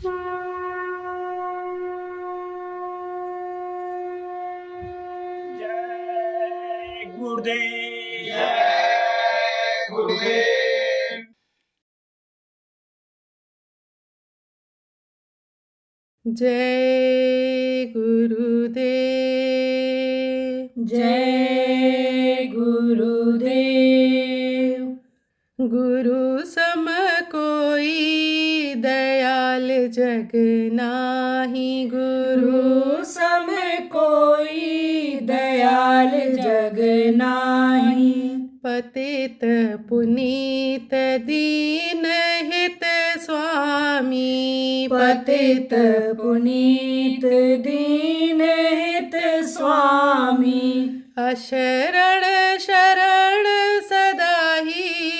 जय गुरुदेव। जय गुरुदेव। जय गुरुदेव। जय गुरुदेव। गुरु सम कोई दयाल जग नाही। गुरु सम कोई दयाल जग नाही। पतित पुनीत दीन हित स्वामी। पतित पुनीत दीन हित स्वामी। अशरण शरण सदाही।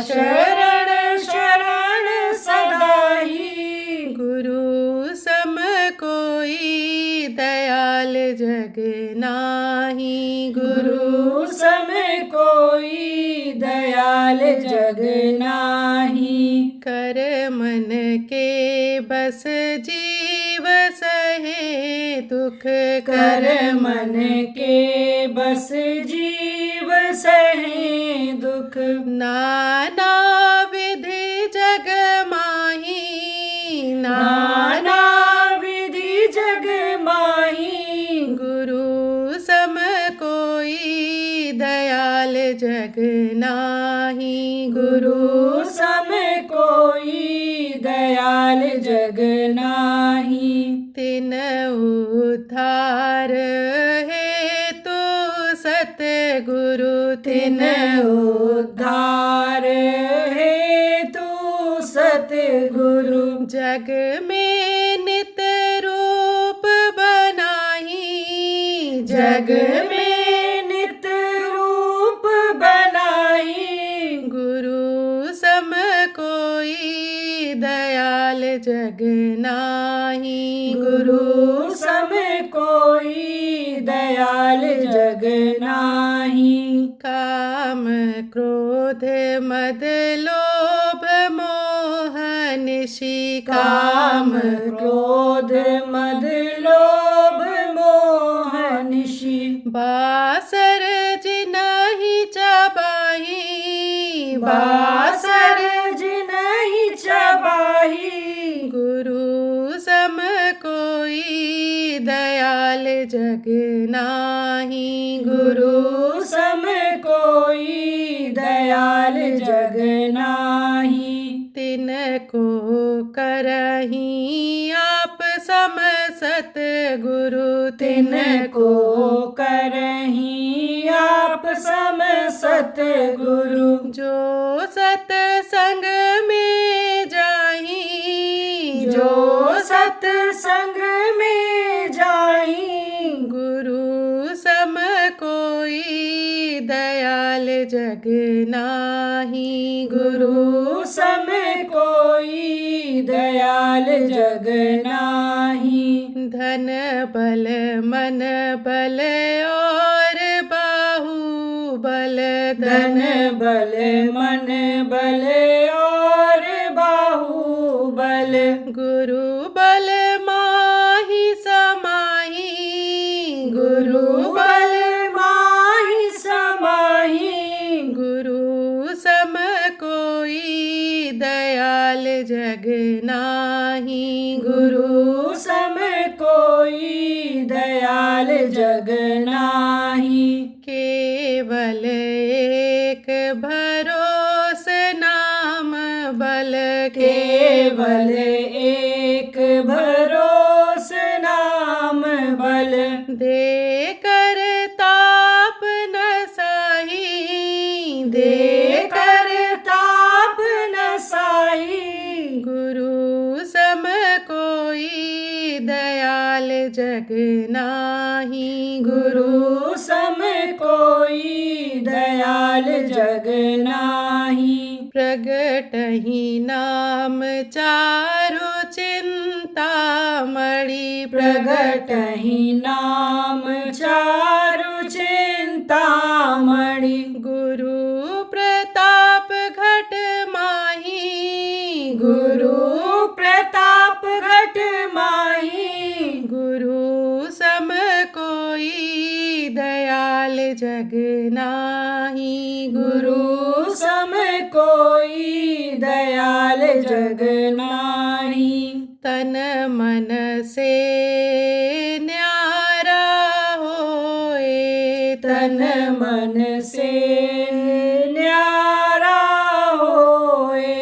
शरण शरण सदाही। गुरु सम कोई दयाल जग नाही। गुरु सम कोई दयाल जग नाही। कर मन के बस जीव सहे दुख। कर मन के बस जीव सहे दुख। नाना विधि जग माही। नाना विधि जग माही। गुरु सम कोई दयाल जग नाही। गुरु सम कोई दयाल जग नाही। तिन उद्धार हेतु सतगुरु। तिन उद्धार हेतु सतगुरु। जग में नित रूप बनाही। जग में नित रूप बनाई। गुरु सम कोई दयाल जग नाही। गुरु सम कोई दयाल जग नाही। काम क्रोध मद लोभ मोह निशी। काम क्रोध मद लोभ मोह निशी। बासर जिनहि चबाही। बासर जिनहि चबाही। गुरु सम कोई दयाल जग नाही। गुरु सम कोई दयाल जग नाही। तिनको करही आप सम सतगुरु। तिनको करही आप सम सतगुरु। जो सतसंग में जाही। जो सतसंग में जाई। गुरु सम कोई दयाल जग नाही। गुरु सम कोई दयाल जग नाही। धन बल मन बल और बाहु बल। धन बल मन बल और बाहुबल। गुरु बल माहि समाही। गुरु बल माहि समाही। गुरु सम कोई दयाल जग नाही। गुरु सम कोई दयाल जग नाही। केवल एक भरोस नाम बल। केवल एक भरोस नाम बल। दे कर ताप न साही। दे कर ताप न साई। गुरु सम कोई दयाल जग नाही। गुरु सम कोई दयाल जग नाही। प्रगटहि नाम चारु चिंतामणि। प्रगटहि नाम चारु चिंतामणि। गुरु प्रताप घट माही। गुरु गुरु प्रताप घट माही, गुरु सम कोई दयाल जग नाही। गुरु सम कोई दयाल जग नाही। तन मन से न्यारा होए, तन मन से न्यारा होए,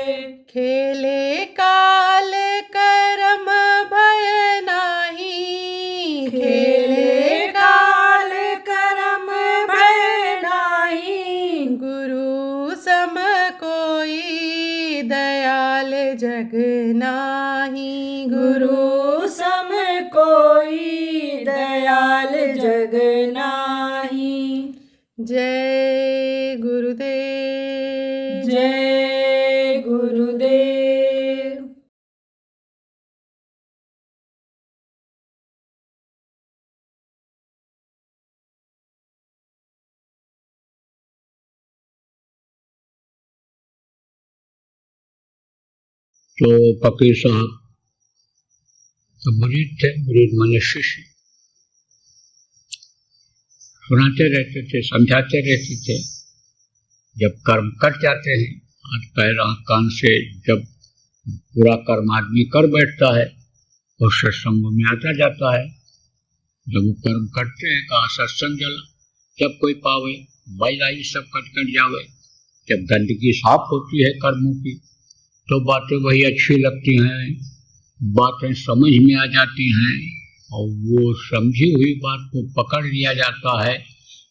खेले काल करम भय नाही। खेले काल करम भय नाही। गुरु सम कोई दयाल जग नाही। गुरु सम कोई दयाल जग नाही। जय गुरुदेव। जय गुरुदेव। तो फकीर साहब तो मुरीद थे, मुरीद माने शिष्य, सुनाते रहते थे, समझाते रहते थे। जब कर्म कर जाते हैं, हाथ पैर आँख कान से जब पूरा कर्म आदमी कर बैठता है और सत्संग में आता जाता है। जब वो कर्म करते हैं, कहा सत्संग जला, जब कोई पावे बैलाई सब कट जावे। जब गंदगी साफ होती है कर्मों की तो बातें वही अच्छी लगती हैं, बातें समझ में आ जाती हैं और वो समझी हुई बात को पकड़ लिया जाता है।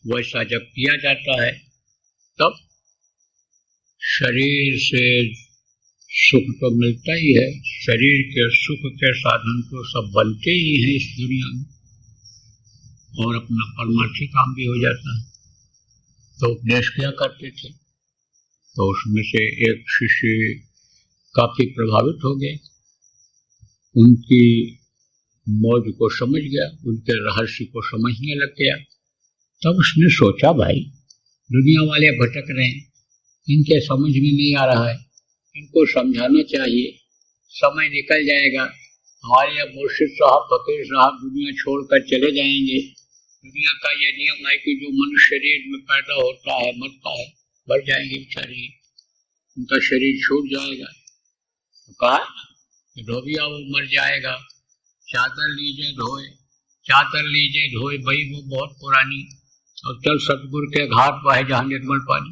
वैसा जब किया जाता है तब शरीर से सुख तो मिलता ही है। शरीर के सुख के साधन तो सब बनते ही हैं इस दुनिया में और अपना परमार्थी काम भी हो जाता है। तो उपदेश किया करते थे, तो उसमें से एक शिष्य काफी प्रभावित हो गए, उनकी मौज को समझ गया, उनके रहस्य को समझने लग गया। तब उसने सोचा भाई दुनिया वाले भटक रहे हैं, इनके समझ में नहीं आ रहा है, इनको समझाना चाहिए, समय निकल जाएगा। हमारे यहाँ मुर्शिद साहब फकीर साहब दुनिया छोड़कर चले जाएंगे। दुनिया का यह नियम है कि जो मनुष्य शरीर में पैदा होता है मरता है, बढ़ जाएंगे बेचारे, उनका शरीर छूट जाएगा। तो कहा कि धोबिया वो मर जाएगा, चादर लीजिए धोए, चादर लीजिए धोए भाई वो बहुत पुरानी, और चल सतगुरु के घाट पर है जहाँ निर्मल पानी।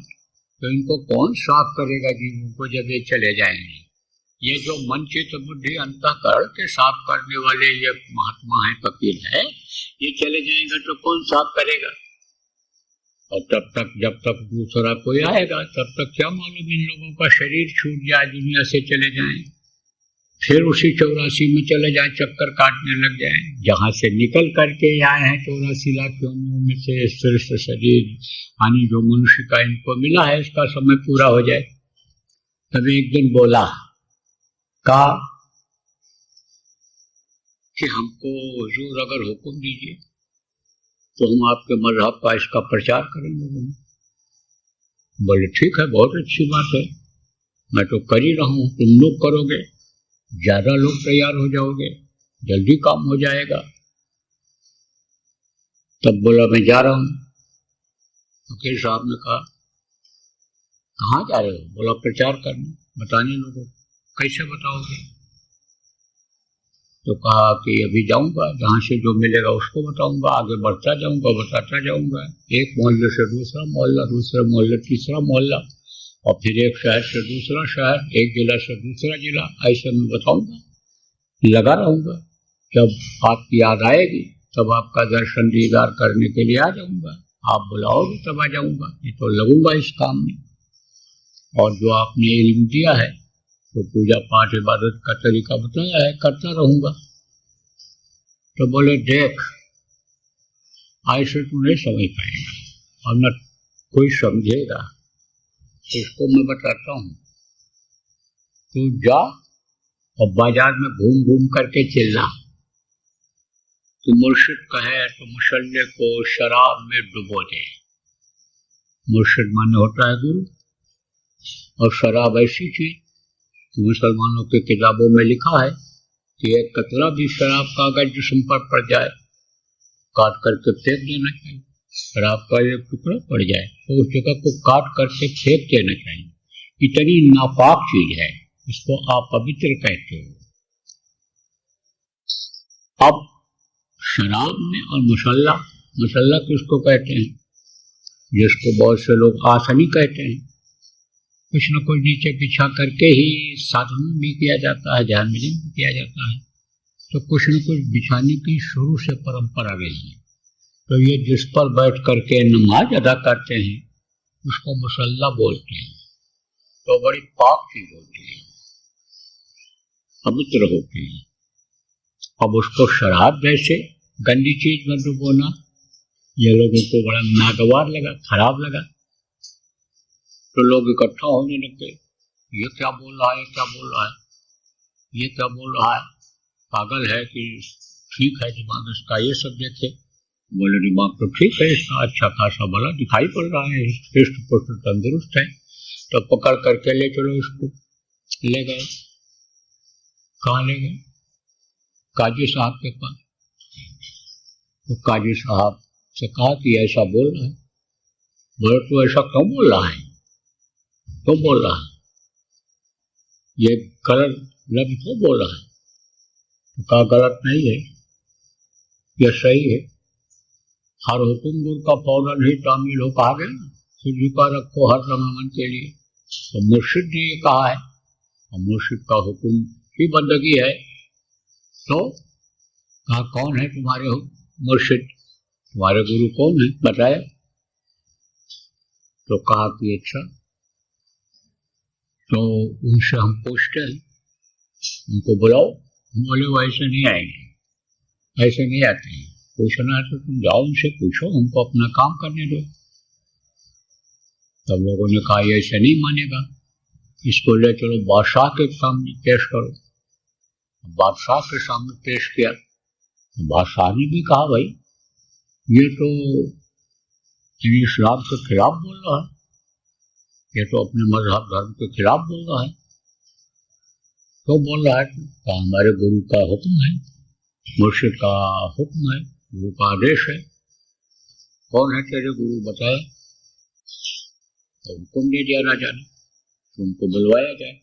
तो इनको कौन साफ करेगा जीवों को जब ये चले जाएंगे। ये जो मन चित्त बुद्धि अंतःकरण के साफ करने वाले ये महात्मा है, फकीर है, ये चले जाएंगे तो कौन साफ करेगा। और तब तक जब तक दूसरा कोई आएगा तब तक क्या मालूम इन लोगों का शरीर छूट जाए, दुनिया से चले जाएं, फिर उसी 84 में चले जाएं, चक्कर काटने लग जाएं। जहाँ से निकल करके आए हैं 84 लाख योनियों में से श्रेष्ठ शरीर यानी जो मनुष्य का इनको मिला है इसका समय पूरा हो जाए। तभी एक दिन बोला, कहा कि हमको हुजूर अगर हुक्म दीजिए तो हम आपके मजहब का इसका प्रचार करें लोगों में। बोले ठीक है, बहुत अच्छी बात है, मैं तो कर ही रहा हूँ, तुम लोग करोगे, ज्यादा लोग तैयार हो जाओगे, जल्दी काम हो जाएगा। तब बोला मैं जा रहा हूँ। फकीर साहब ने कहा कहाँ जा रहे हो? बोला प्रचार करने, बताने लोगों को। कैसे बताओगे? तो कहा कि अभी जाऊंगा, जहाँ से जो मिलेगा उसको बताऊंगा, आगे बढ़ता जाऊंगा, बताता जाऊंगा, एक मोहल्ले से दूसरा मोहल्ला, दूसरे मोहल्ले तीसरा मोहल्ला, और फिर एक शहर से दूसरा शहर, एक जिला से दूसरा जिला, ऐसे मैं बताऊंगा, लगा रहूंगा। जब आपकी याद आएगी तब आपका दर्शन दीदार करने के लिए आ जाऊंगा, आप बुलाओगे तब आ जाऊंगा, नहीं तो लगूंगा इस काम में। और जो आपने इल्म दिया है तो पूजा पाठ इबादत का तरीका बताया है, करता रहूंगा। तो बोले देख, ऐसे तू नहीं समझ पाएगा और न कोई समझेगा, इसको मैं बताता हूँ। तू जा और बाजार में घूम घूम करके चिल्ला, तू मुर्शिद कहे तो मुसल्ले को शराब में डुबो दे। मुर्शिद माने होता है गुरु, और शराब ऐसी चीज कि मुसलमानों की किताबों में लिखा है कि एक कतरा भी शराब का अगर जिस्म पर पड़ जाए काट करके फेंक देना चाहिए। शराब का एक टुकड़ा पड़ जाए तो उस जगह को काट करके फेंक देना चाहिए। इतनी नापाक चीज है, इसको आप पवित्र कहते हो। अब शराब में और मसल्ला किसको कहते हैं? जिसको बहुत से लोग आसनी कहते हैं। कुछ न कुछ नीचे बिछा करके ही साधन भी किया जाता है, ध्यान भजन भी किया जाता है। तो कुछ न कुछ बिछाने की शुरू से परंपरा रही है। तो ये जिस पर बैठ करके नमाज अदा करते हैं उसको मुसल्ला बोलते हैं। तो बड़ी पाक चीज होती है, पवित्र होती है। अब उसको शराब जैसे गंदी चीज में डुबोना ये लोगों को बड़ा नागवार लगा, खराब लगा। तो लोग इकट्ठा होने लगे, ये क्या बोल रहा है, क्या बोल रहा है, ये क्या बोल रहा है, पागल है कि ठीक है दिमाग इसका, ये सब देखे। बोले दिमाग तो ठीक है इसका, अच्छा खासा भला दिखाई पड़ रहा है, हृष्ट पुष्ट तंदुरुस्त है। तो पकड़ करके ले चलो इसको। ले गए, कहाँ ले गए? काजी साहब के पास। तो काजी साहब से कहा कि ऐसा बोल रहा है। बोले तो ऐसा क्यों बोल रहा है, क्यों बोल रहा है, ये गलत लफ्ज क्यों बोल रहा है? तो कहा गलत नहीं है, यह सही है। हर हुकुम गुर का फौरन ही तामील हो कहा गया, सिर झुका रखो हर समय के लिए। तो मुर्शिद ने ये कहा है और मुर्शिद का हुक्म ही बंदगी है। तो कहा कौन है तुम्हारे मुर्शिद, तुम्हारे गुरु कौन है, बताया। तो कहा कि अच्छा, तो उनसे हम पूछते हैं, उनको बुलाओ। बोले वो ऐसे नहीं आएंगे, ऐसे नहीं आते हैं, पूछना है तो तुम जाओ उनसे पूछो, हमको अपना काम करने दो। तब लोगों ने कहा ये ऐसे नहीं मानेगा, इसको ले चलो बादशाह के सामने पेश करो। बादशाह के सामने पेश किया तो बादशाह ने भी कहा भाई ये तो इस्लाम के खिलाफ बोल रहा है, ये तो अपने मजहब धर्म के खिलाफ बोल रहा है। तो बोल रहा है तो हमारे गुरु का हुक्म है, मुर्शिद का हुक्म है, गुरु का आदेश है। कौन है तेरे गुरु, बताया। तो हुक्म दे दिया राजा ने, तो उनको बुलवाया जाए।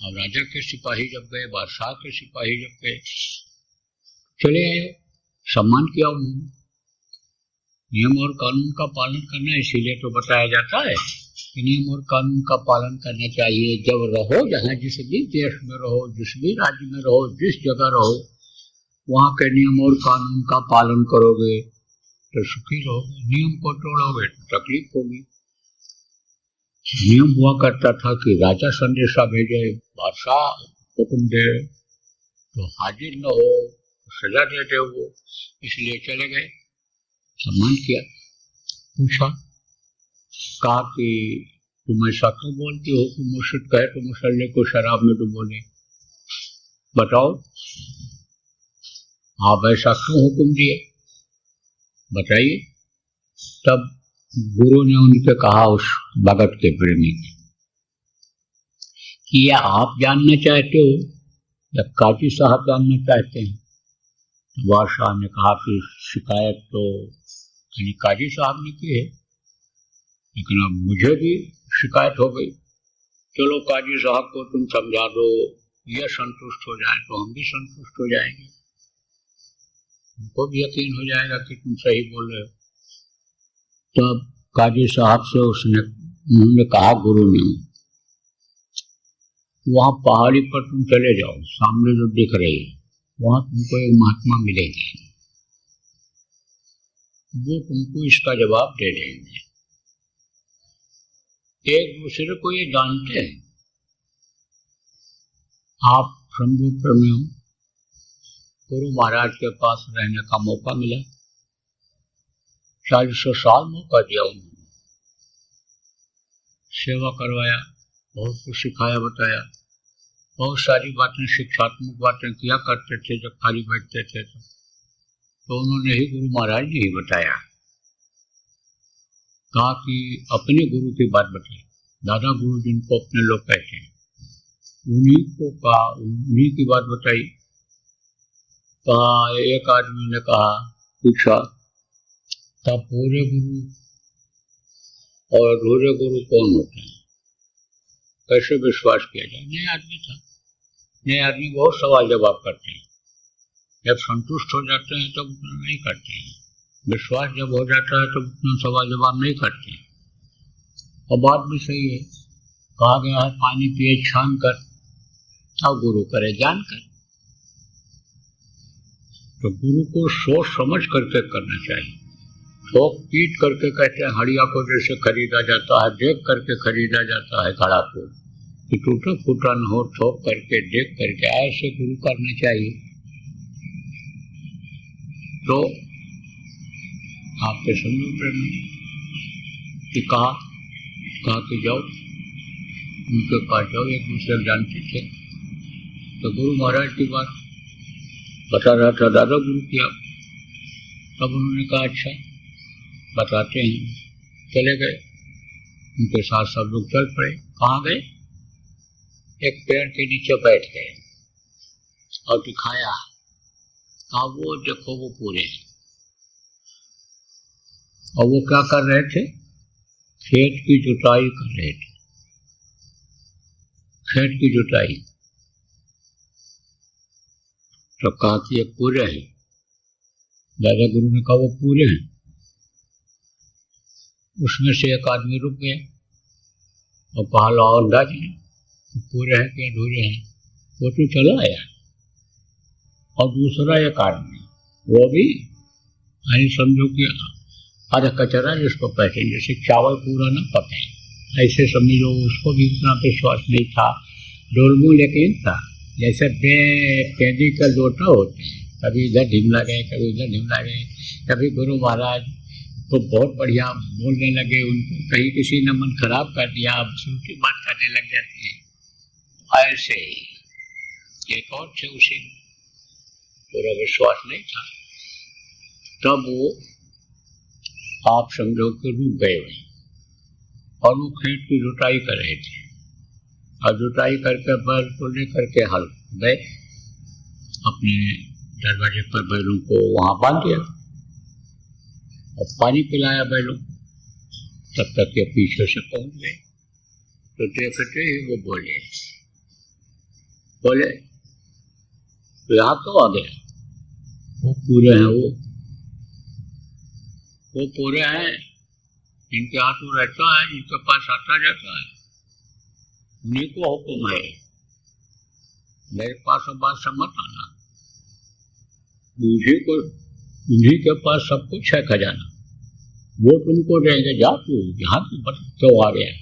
अब राजा के सिपाही जब गए, बादशाह के सिपाही जब गए, चले आए, सम्मान किया उन्होंने। नियम और कानून का पालन करना इसीलिए तो बताया जाता है कि नियम और कानून का पालन करना चाहिए। जब रहो जहाँ, जिस भी देश में रहो, जिस भी राज्य में रहो, जिस जगह रहो, वहाँ के नियम और कानून का पालन करोगे तो सुखी रहोगे। नियम को तोड़ोगे तो तकलीफ होगी। नियम हुआ करता था कि राजा संदेशा भेजे, बादशाह हुक्म दे तो हाजिर न हो तो सजा देते हो, इसलिए चले गए। सम्मान किया, पूछा, कहा कि तुम ऐसा क्यों बोलती हो कि मुर्शिद कहे तो मुसल्ले को शराब में डुबोले, बताओ आप ऐसा क्यों हुक्म दिए, बताइए। तब गुरु ने उनके कहा, उस भगत के प्रेमी कि यह आप जानना चाहते हो या काजी साहब जानना चाहते हैं। बादशाह ने कहा कि शिकायत तो काजी साहब ने की है, लेकिन अब मुझे भी शिकायत हो गई। चलो काजी साहब को तुम समझा दो, यह संतुष्ट हो जाए तो हम भी संतुष्ट हो जाएंगे, हमको भी यकीन हो जाएगा कि तुम सही बोल रहे हो। तब काजी साहब से उन्होंने कहा, गुरु ने, वहाँ पहाड़ी पर तुम चले जाओ, सामने जो दिख रही है वहाँ तुमको एक महात्मा मिलेंगे, वो तुमको इसका जवाब दे देंगे। एक दूसरे को ये जानते हैं। आप संदूपुर में हो, गुरु महाराज के पास रहने का मौका मिला, 400 साल मौका दिया उन्होंने, सेवा करवाया, बहुत कुछ सिखाया बताया, बहुत सारी बातें शिक्षात्मक बातें किया करते थे जब खाली बैठते थे तो उन्होंने ही गुरु महाराज ने ही बताया। कहा कि अपने गुरु की बात बताई, दादा गुरु जिनको अपने लोग कहते हैं, उन्हीं को कहा, उन्हीं की बात बताई। कहा, एक आदमी ने कहा, पूछा, तब पूरे गुरु और अधूरे गुरु कौन होते हैं, कैसे विश्वास किया जाए? नए आदमी था, नए आदमी बहुत सवाल जवाब करते हैं, जब संतुष्ट हो जाते हैं तब उतना नहीं करते हैं, विश्वास जब हो जाता है तो उतना सवाल जवाब नहीं करते हैं। और बात भी सही है, कहा गया है पानी पिए छान कर और गुरु करे जान कर। तो गुरु को सोच समझ करके करना चाहिए। ठोक पीट करके कहते हैं हड़िया को जैसे खरीदा जाता है, देख करके खरीदा जाता है घड़ा को, कि टूटा फूटा न हो, ठोक करके देख करके ऐसे गुरु करना चाहिए। तो आपके समझ में कि कहा कि जाओ उनके पास जाओ, एक दूसरे जानते थे। तो गुरु महाराज की बात बता रहा था दादा गुरु की। आप तब उन्होंने कहा अच्छा बताते हैं, चले गए, उनके साथ सब लोग चल पड़े। कहाँ गए? एक पेड़ के नीचे बैठ गए और दिखाया, कहा वो देखो वो पूरे हैं। और वो क्या कर रहे थे? खेत की जुताई कर रहे थे, खेत की जुताई। तो कहा कि ये पूरे हैं। दादा गुरु ने कहा वो पूरे हैं। उसमें से एक आदमी रुक गया और कहा लो अंदाज है पूरे हैं कि अधूरे हैं। वो तो चला आया। और दूसरा एक आदमी, वो भी यानी समझो कि आधा कचरा जिसको कहते हैं, जैसे चावल पूरा ना पके ऐसे समझो, उसको भी उतना विश्वास नहीं था। डोलमू लेकिन था, जैसे कैदी का लोटा होते हैं, कभी इधर ढिमला गए, कभी उधर ढिमला गए। कभी गुरु महाराज तो बहुत बढ़िया बोलने लगे, उनको कहीं किसी ने मन खराब कर दिया, अब उनकी बात करने लग जाती है। ऐसे ही एक और थे, उसे पूरा विश्वास नहीं था। तब वो आप समझो कि रुक गए हुए और वो खेत की जुताई कर रहे थे। और जुताई करके बैल को लेकर के हल गए, अपने दरवाजे पर बैलों को वहाँ बांध दिया और पानी पिलाया बैलों को। तब तक के पीछे से पहुंच गए। तो देखते ही वो बोले तो यहाँ तो आ गया, वो पूरे हैं, वो पूरे हैं, इनके हाथ में रहता है, इनके पास आता जाता है, उन्हीं को हुक्म है, मेरे पास अब बात समझ आना। उन्हीं के पास सब कुछ है खजाना, वो तुमको देंगे, जा तू यहाँ तो आ गया।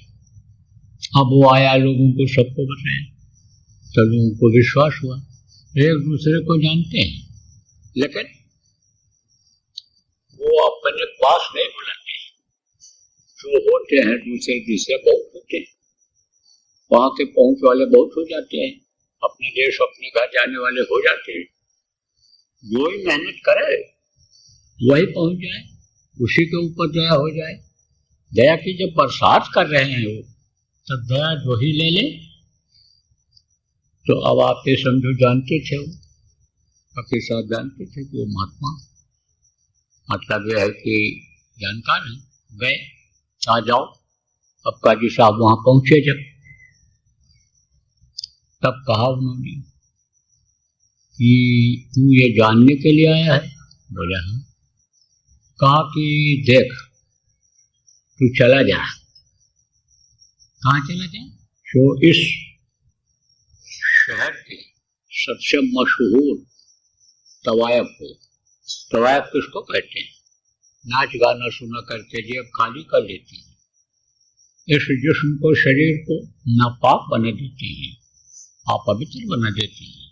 अब वो आया, लोगों को सबको बताया, तो लोगों को विश्वास हुआ। एक दूसरे को जानते हैं, लेकिन वो अपने पास नहीं बुलाते, जो होते हैं दूसरे बहुत होते हैं, वहां के पहुंच वाले बहुत हो जाते हैं, अपने देश अपने घर जाने वाले हो जाते हैं। जो ही मेहनत करे वही पहुंच जाए, उसी के ऊपर दया हो जाए। दया की जब बरसात कर रहे हैं वो, तब दया जो ही ले ले। तो अब आप ये समझो, जानते थे वो पक्के साथ जानते थे कि वो महात्मा, मतलब यह है कि जानकार है। गए, आ जाओ। अब काजी साहब वहां पहुंचे जब, तब कहा उन्होंने कि तू ये जानने के लिए आया है? बोला हाँ। कहा कि देख, तू चला जा। कहाँ चला जा? जो इस शहर के सबसे मशहूर तवायफ हो। तवायफ किसको कहते हैं? नाच गाना सुना करके जेब खाली कर लेती है, इस जिस्म को, शरीर को नापाक बना देती है, अपवित्र बना देती है,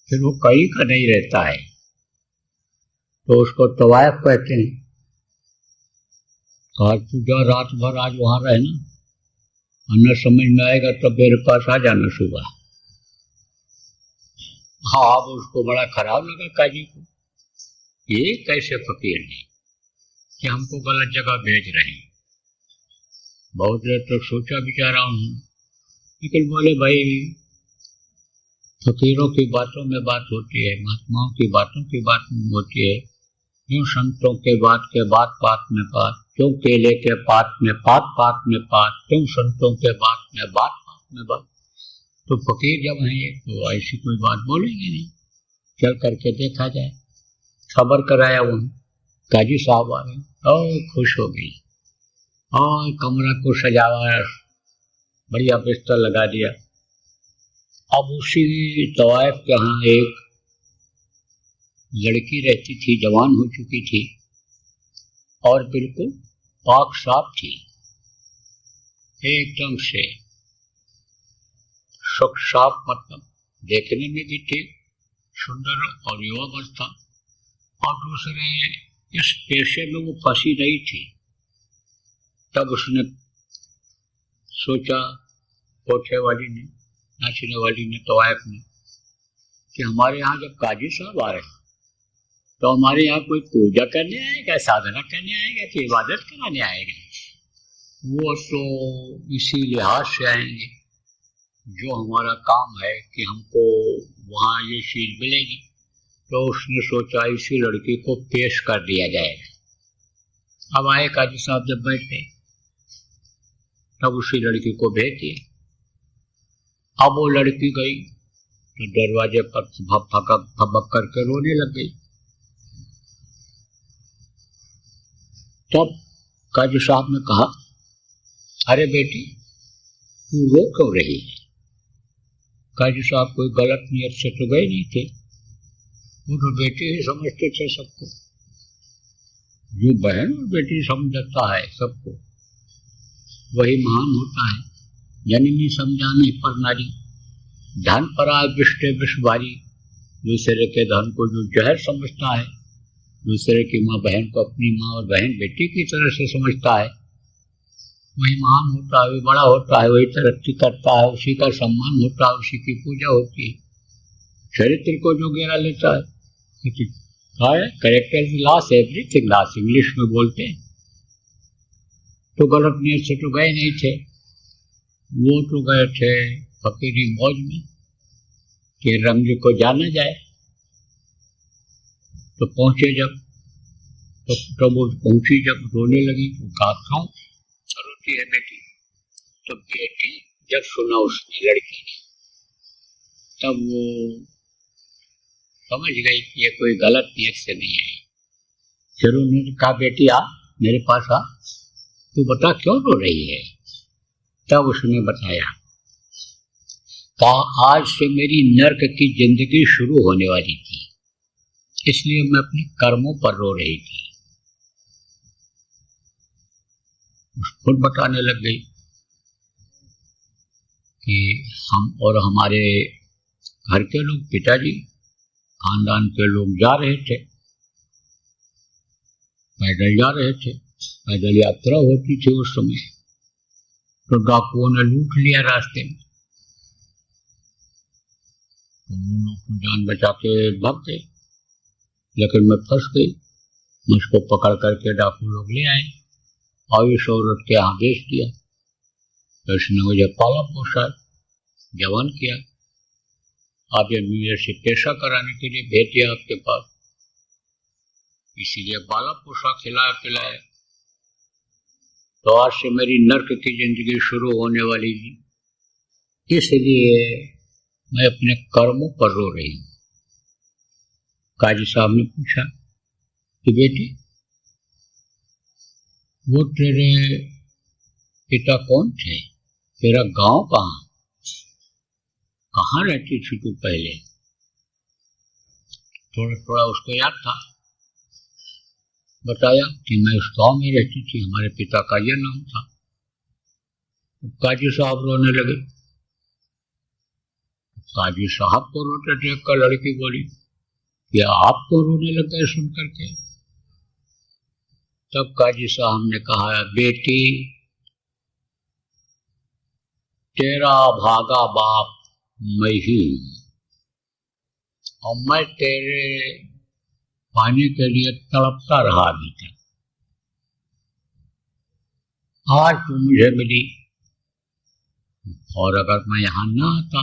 फिर वो कहीं का नहीं रहता है, तो उसको तवायफ कहते हैं। कहा तू जा, रात भर आज वहां रहना, अन्य समझ में आएगा तो मेरे पास आ जाना सुबह। हाँ, अब उसको बड़ा खराब लगा काजी को, ये कैसे फकीर है कि हमको गलत जगह भेज रहे हैं। बहुत देर तक सोचा विचारा हूँ, लेकिन बोले भाई फकीरों की बातों में बात होती है, महात्माओं की बातों की बात होती है, क्यों संतों के बात बात में बात, क्यों केले के पात में पात में पात, क्यों संतों के बात में बात। तो फकीर जब हैं तो ऐसी कोई बात बोलेंगे नहीं, चल करके देखा जाए। खबर कराया वो काजी साहब आ रहे और खुश हो गई और कमरा को सजावा, बढ़िया बिस्तर लगा दिया। अब उसी तवाइफ के यहाँ एक लड़की रहती थी, जवान हो चुकी थी और बिल्कुल पाक साफ थी, एकदम से सुख साफ, मतलब देखने में भी ठीक, सुंदर और युवावस्था। और दूसरे इस पेशे में वो फंसी नहीं थी। तब उसने सोचा, कोठे वाली ने, नाचने वाली ने, तवाइफ ने, कि हमारे यहाँ जब काजी साहब आ रहे हैं तो हमारे यहाँ कोई पूजा करने आएगा, साधना करने आएगा कि इबादत कराने आएगा। वो तो इसी लिहाज से आएंगे, जो हमारा काम है कि हमको वहाँ ये चीज़ मिलेगी। तो उसने सोचा इसी लड़की को पेश कर दिया जाएगा। अब आए काजी साहब जब बैठे तब उसी लड़की को भेज दिया। अब वो लड़की गई तो दरवाजे पर फबक करके रोने लग गई। तब काजी साहब ने कहा, अरे बेटी तू रो क्यों रही है? काजी साहब कोई गलत नियत से तो गए नहीं थे, वो तो बेटी ही समझते थे सबको, जो बहन और बेटी समझता है सबको वही महान होता है। जननी समझाने पर नारी, धन पर आए विष्टे विषबारी। दूसरे के धन को जो जहर समझता है, दूसरे की माँ बहन को अपनी माँ और बहन बेटी की तरह से समझता है, वही महान होता है, वही बड़ा होता है, वही तरक्की करता है, उसी का सम्मान होता है, उसी की पूजा होती है। चरित्र को जो गिरा लेता है, character loss, everything loss, English में बोलते हैं। तो गलत नियत से तो गए नहीं थे, वो तो गए थे फकीरी मौज में कि रंग को जाना जाए। तो पहुंचे जब, तो वो पहुंची जब रोने लगी तो कहा, क्यों रोती है बेटी? तो बेटी जब सुना उसने लड़की ने, तब वो समझ गई कि ये कोई गलत नियत से नहीं है। फिर उन्होंने कहा, बेटी आ मेरे पास आ, तू बता क्यों रो रही है? तब उसने बताया, कहा आज से मेरी नर्क की जिंदगी शुरू होने वाली थी, इसलिए मैं अपने कर्मों पर रो रही थी। खुद बताने लग गई कि हम और हमारे घर के लोग, पिताजी, खानदान के लोग जा रहे थे, पैदल जा रहे थे, पैदल यात्रा होती थी उस समय। तो डाकुओं ने लूट लिया रास्ते में, तो वो लोग जान बचा के भाग गए, लेकिन मैं फंस गई। मुझको पकड़ करके डाकू लोग ले आए और इस औरत के यहाँ बेच दिया। तो इसने मुझे पाला पोसा, जवान किया, आप ये मेरे से पेशा कराने के लिए भेज दिया आपके पास, इसीलिए पाला पोसा, खिलाया पिलाया। तो आज से मेरी नर्क की जिंदगी शुरू होने वाली थी, इसलिए मैं अपने कर्मों पर रो रही हूँ। काजी साहब ने पूछा कि बेटी वो तेरे पिता कौन थे, तेरा गांव कहाँ रहती थी तू पहले? थोड़ा थोड़ा उसको याद था, बताया कि मैं उस गांव में रहती थी, हमारे पिता का यह नाम था। काजी साहब रोने लगे। काजी साहब को रोते देखकर लड़की बोली, क्या आपको रोने लग गए सुन करके? तब काजी साहब ने कहा, बेटी तेरा भागा बाप मैं ही हूं और मैं तेरे पाने के लिए तड़पता रहा अभी तक। आज तू मुझे मिली और अगर मैं यहाँ ना आता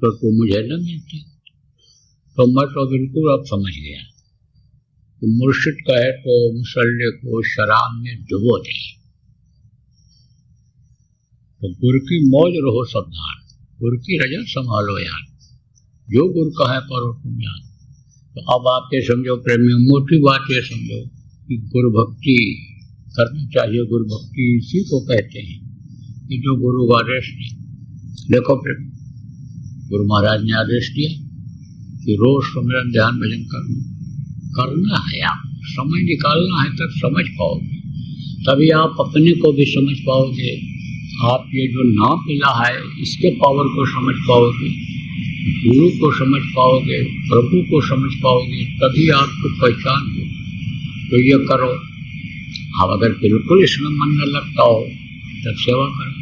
तो तू मुझे न मिलती। तो मैं तो बिल्कुल अब समझ गया कि मुर्शिद कहे तो मुसल्ले को शराब में डुबो दे। तो गुरु की मौज रहो सावधान, गुरु की रजा संभालो यार, जो गुरु कहे करो तुम यार। तो अब आप ये समझो प्रेमियों, मोटी बात ये समझो कि गुरु भक्ति करनी चाहिए। गुरु भक्ति इसी को कहते हैं कि जो गुरु का आदेश है। देखो प्रेम, गुरु महाराज ने आदेश दिया कि रोज सुमिरन ध्यान भजन करना है। आप समय निकालना है तब समझ पाओगे, तभी आप अपने को भी समझ पाओगे। आप ये जो नाम मिला है इसके पावर को समझ पाओगे, गुरु को समझ पाओगे, प्रभु को समझ पाओगे, तभी आपको पहचान हो। तो ये करो। अब अगर बिल्कुल इसमें मन न लगता हो तब सेवा करो,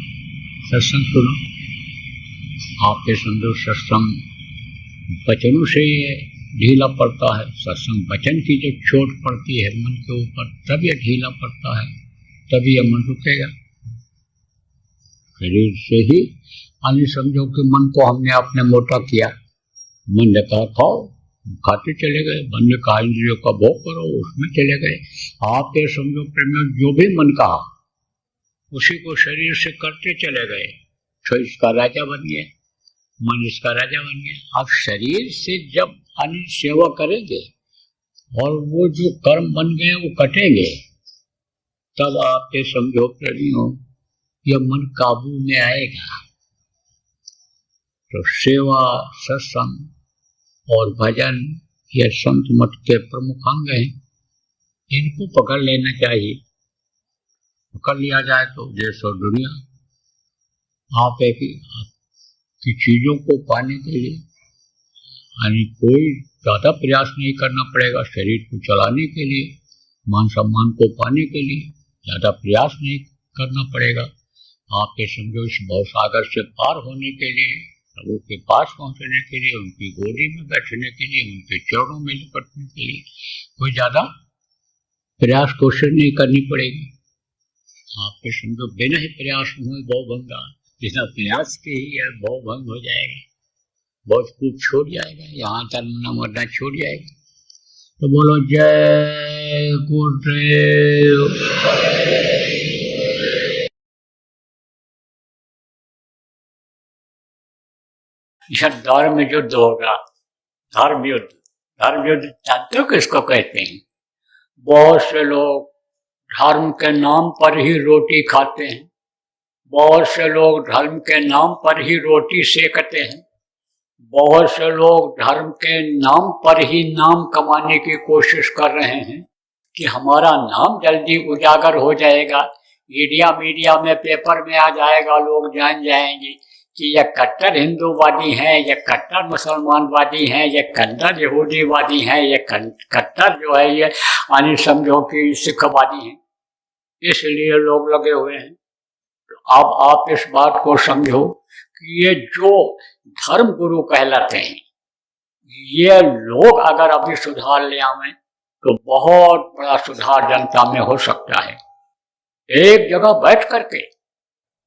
सत्संग सुनो। आपके समझो सत्संग वचनों से ये ढीला पड़ता है। सत्संग वचन की जब चोट पड़ती है मन के ऊपर तब ये ढीला पड़ता है, तभी ये मन रुकेगा। शरीर से ही यानी समझो कि मन को हमने अपने मोटा किया। मन ने कहा खाओ, खाते चले गए। मन ने कहा इंद्रियों का भोग करो, उसमें चले गए। आप ये समझो प्रेमियों, जो भी मन कहा उसी को शरीर से करते चले गए। तो इसका राजा बन गया, मन इसका राजा बन गया। अब शरीर से जब अन्य सेवा करेंगे और वो जो कर्म बन गए वो कटेंगे, तब आप ये समझो प्रेमियों यह मन काबू में आएगा। तो सेवा, सत्संग और भजन ये संत मत के प्रमुख अंग हैं। इनको पकड़ लेना चाहिए। पकड़ लिया जाए तो देश और दुनिया आप एक की चीजों को पाने के लिए यानी कोई ज्यादा प्रयास नहीं करना पड़ेगा। शरीर को चलाने के लिए, मान सम्मान को पाने के लिए ज्यादा प्रयास नहीं करना पड़ेगा। आप ये समझो इस भवसागर से पार होने के लिए, प्रभु के पास पहुंचने के लिए, उनकी गोदी में बैठने के लिए, उनके चरणों में लिपटने के लिए कोई ज्यादा प्रयास कोशिश नहीं करनी पड़ेगी। आप ये समझो बिना ही प्रयास हुए भवभंगा, बिना प्रयास के ही यह भवभंग हो जाएगा, बहुत कुछ छोड़ जाएगा, यहाँ तक न मरना छोड़ जाएगा। तो बोलो जय गुरुदेव। यह धर्म युद्ध होगा। धर्म युद्ध, धर्म युद्ध जानते हो किसको कहते हैं? बहुत से लोग धर्म के नाम पर ही रोटी खाते हैं, बहुत से लोग धर्म के नाम पर ही रोटी सेकते हैं, बहुत से लोग धर्म के नाम पर ही नाम कमाने की कोशिश कर रहे हैं कि हमारा नाम जल्दी उजागर हो जाएगा, मीडिया में पेपर में आ जाएगा, लोग जान जाएंगे कि ये कट्टर हिंदूवादी हैं, ये कट्टर मुसलमानवादी हैं, ये कट्टर यहूदीवादी हैं, ये कट्टर जो है ये यानी समझो कि सिखवादी हैं। इसलिए लोग लगे हुए हैं। तो अब आप इस बात को समझो कि ये जो धर्म गुरु कहलाते हैं, ये लोग अगर अभी सुधार ले आवे तो बहुत बड़ा सुधार जनता में हो सकता है। एक जगह बैठ करके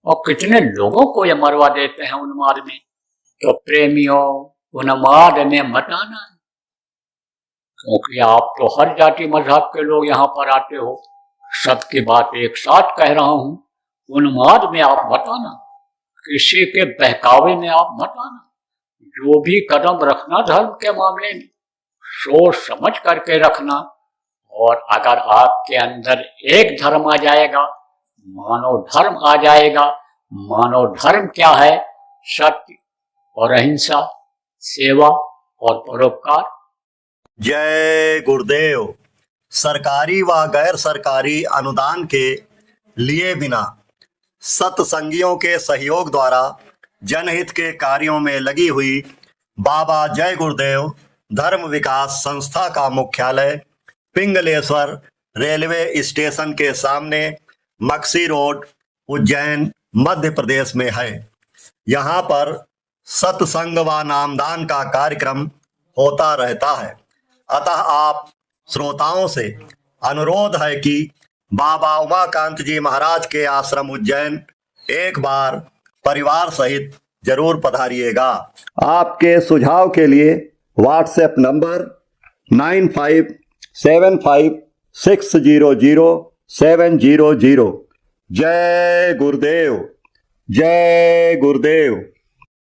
और कितने लोगों को ये मरवा देते हैं उन्माद में। तो प्रेमियों, उन्माद में मत आना, क्योंकि आप तो हर जाति मजहब के लोग यहाँ पर आते हो। सबकी बात एक साथ कह रहा हूँ, उन्माद में आप मत आना, किसी के बहकावे में आप मत आना। जो भी कदम रखना धर्म के मामले में सोच समझ करके रखना। और अगर आपके अंदर एक धर्म आ जाएगा, मानव धर्म आ जाएगा। मानव धर्म क्या है? सत्य और अहिंसा, सेवा और परोपकार। जय गुरुदेव। सरकारी व गैर सरकारी अनुदान के लिए बिना सत्संगियों के सहयोग द्वारा जनहित के कार्यों में लगी हुई बाबा जय गुरुदेव धर्म विकास संस्था का मुख्यालय पिंगलेश्वर रेलवे स्टेशन के सामने मक्सी रोड, उज्जैन, मध्य प्रदेश में है। यहाँ पर सत्संग व नामदान का कार्यक्रम होता रहता है। अतः आप श्रोताओं से अनुरोध है कि बाबा उमाकांत जी महाराज के आश्रम उज्जैन एक बार परिवार सहित जरूर पधारिएगा। आपके सुझाव के लिए व्हाट्सएप नंबर 9575600700। जय गुरुदेव, जय गुरुदेव।